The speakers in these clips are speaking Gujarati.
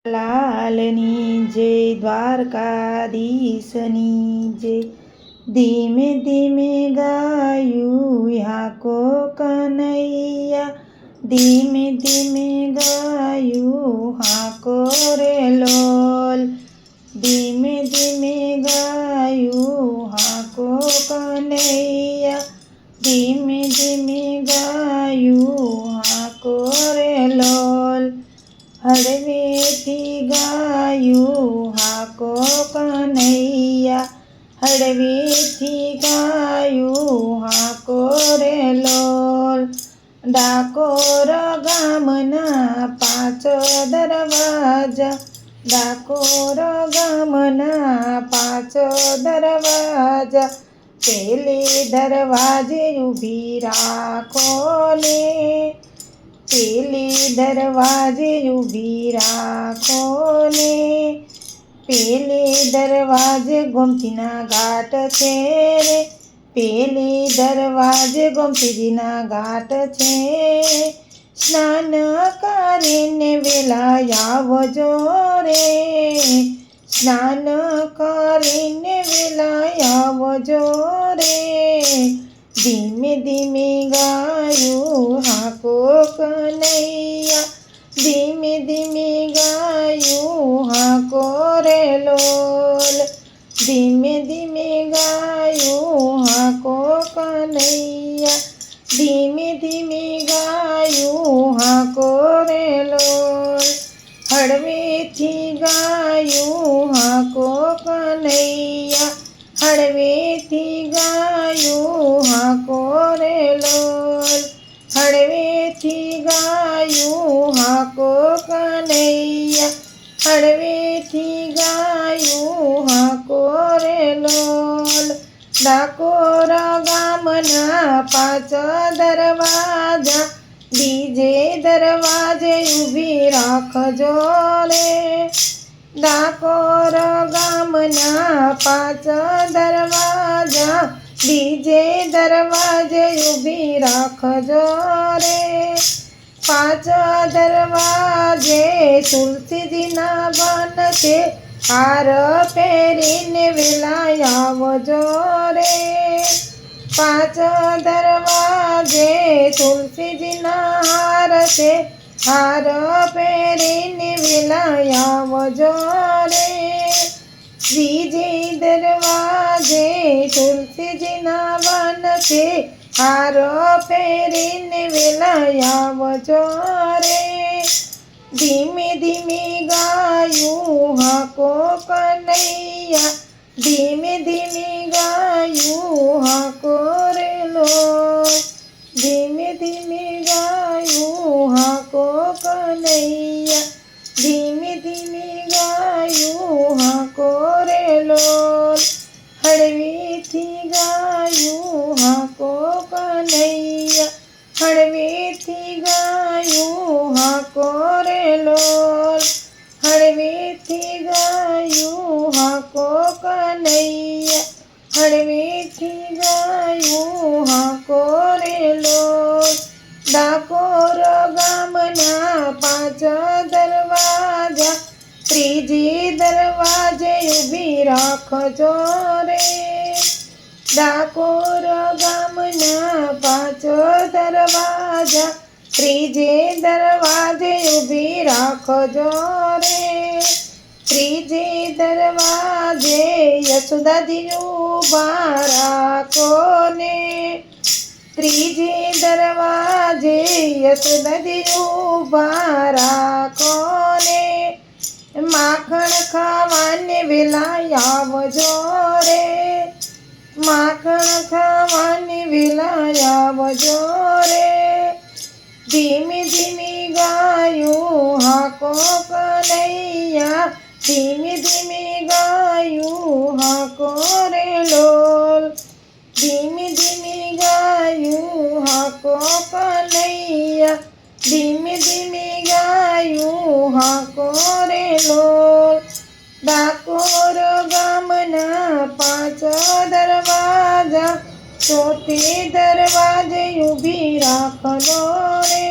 લાલની જય, દ્વારકાધીશની જય. ધીમે ધીમે ગાયું હાકો કનૈયા, ધીમે ધીમે ગાયું હાકો રે લોલ, ધીમે ધીમે ગાયું હાકો કનૈયા, ધીમે ધીમે ગાયું હાકો રે લોલ. હળવેથી ગાયું હાકો કનૈયા, હળવેથી ગાયું હાકો રે લોલ. ડાકોર ગામના 5 દરવાજા, ડાકોર ગામના 5 દરવાજા, પેલે દરવાજે ઊભી રાખો ને, પેલે દરવાજે ઊભી રાખો ને, પેલે દરવાજે ગોમતીના ઘાટ છે રે, પેલે દરવાજે ગોમતીજીના ઘાટ છે. સ્નાન કરીને વેલા આવજો રે, સ્નાન કરીને વેલા આવજો રે. ધીમે ધીમે ગાયું હાકો કનૈયા, ધીમે ધીમે ગાયું હાકો રે લોલ, ધીમે ધીમે ગાયું હાકો કનૈયા, ધીમે ધીમે ગાયું હાકો રે લોલ. હળવેથી ગાયું હાકો કનૈયા, હળવેથી ગાયું હાકો રે લોલ, હળવેથી ગાયું હાકો કનૈયા, હળવેથી ગાયું હાકો રે લોલ. ડાકોર ગામના 5 દરવાજા, બીજે દરવાજે ઊભી રાખજો રે. ડાકોર ગામના 5 દરવાજા, બીજે દરવાજે ઊભી રાખજો રે. 5 દરવાજે તુલસીજીના વન છે, હાર પહેરીને વેલા આવજો રે. 5 દરવાજે તુલસીજીના હાર છે, હાર પહેરીને વેલા આવજો રે. બીજે દરવાજે તુલસીજીના વન છે, હાર પહેરીને વેલા આવજો રે. ધીમે ધીમે ગાયું હાકો કનૈયા, ધીમે ધીમે ગાયું હાકો રે લોલ, ધીમે ધીમે ગાયું હાકો કનૈયા, ધીમે ધીમે ગાયું હાકો રે લોલ. હળવેથી ગાયું હાકો કનૈયા, હળવેથી ગાયું હાકો રે લોલ, હળવેથી ગાયું હાકો કનૈયા, હળવેથી ગાયું હાકો રે લોલ. ડાકોર ગામના 5 દરવાજા, ત્રીજે દરવાજે ઊભી રાખજો રે. ડાકોર ગામના 5 દરવાજા, ત્રીજે દરવાજે ઊભી રાખજો રે. ત્રીજે દરવાજે યશોદાજી ઊભા રાખો ને, ત્રીજે દરવાજે યશોદાજી ઊભા રાખો ને. માખણ ખાવાને વેલા આવજો રે, માખણ ખાવાને વેલા આવજો રે. ધીમે ધીમે ગાયું હાકો કનૈયા, ધીમે ધીમે ગાયું હાકો રે લોલ, ધીમે ધીમે ગાયું હાકો કનૈયા, ધીમે ધીમે ગાયું હાકો રે લોલ. ડાકોર ગામના 5 દરવાજા, ચોથે દરવાજે ઊભી રાખજો રે.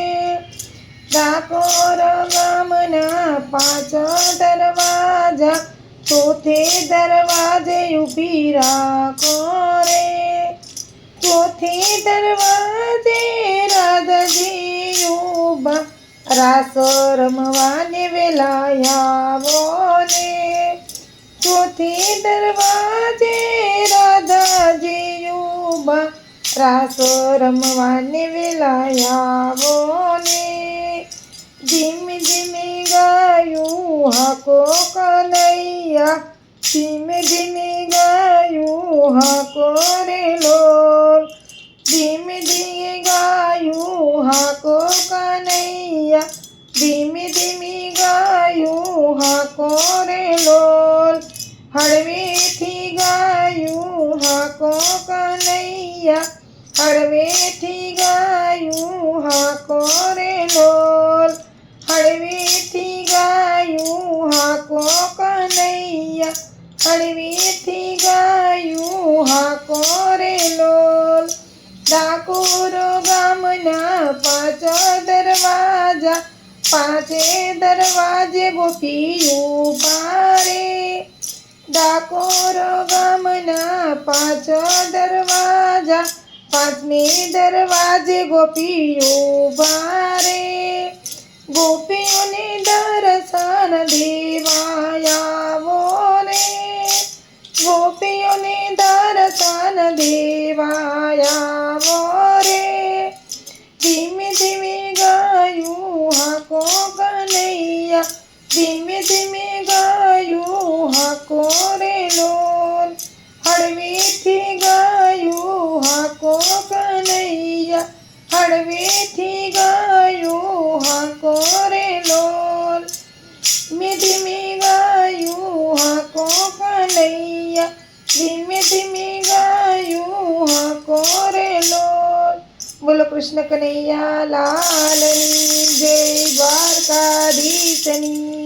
ડાકોર ગામના 5 દરવાજા, ચોથે દરવાજે ઊભી રાખો રે. ચોથે દરવાજે રાધાજી ઊભા, રાસ રમવાને વેલા આવો ને. ચોથે દરવાજે રાધાજી ઊભા, રાસ રમવાને વેલા આવો ને. ધીમે ધીમે ગાયું હાકો કનૈયા, ધીમે ધીમે ગાયું હાકો રે લોલ. ધીમે ધીમે ગાયું હાકો કનૈયા, ધીમે ધીમે ગાયું હાકો રે લોલ. હળવેથી ગાયું હાકો કનૈયા, હળવેથી ગાયું હાકો રે લોલ. હળવેથી ગાયું હાકો કનૈયા, હળવેથી ગાયું હાકો રે લોલ. ડાકોર ગામના 5 દરવાજા, 5 દરવાજે ગોપી ઊભા રે. ડાકોર ગામના 5 દરવાજા, 5મે દરવાજે ગોપી ઊભા રે. ગોપીઓને દર્શન દેવા આવો રે. ગોપીઓને દર્શન દેવા આવો રે. ધીમે ધીમે ગાયું હાકો કનૈયા, ધીમે ધીમે ગાયું હાકો રે લોલ. હળવેથી ગાયું હાકો કનૈયા, હળવેથી ગાયું હાકો રે લોલ. ધીમે ધીમે ગાયું હાકો કનૈયા, ધીમે ધીમે ગાયું હાકો રે લોલ. બોલો કૃષ્ણ કનૈયા લાલની જય, દ્વારકાધીશની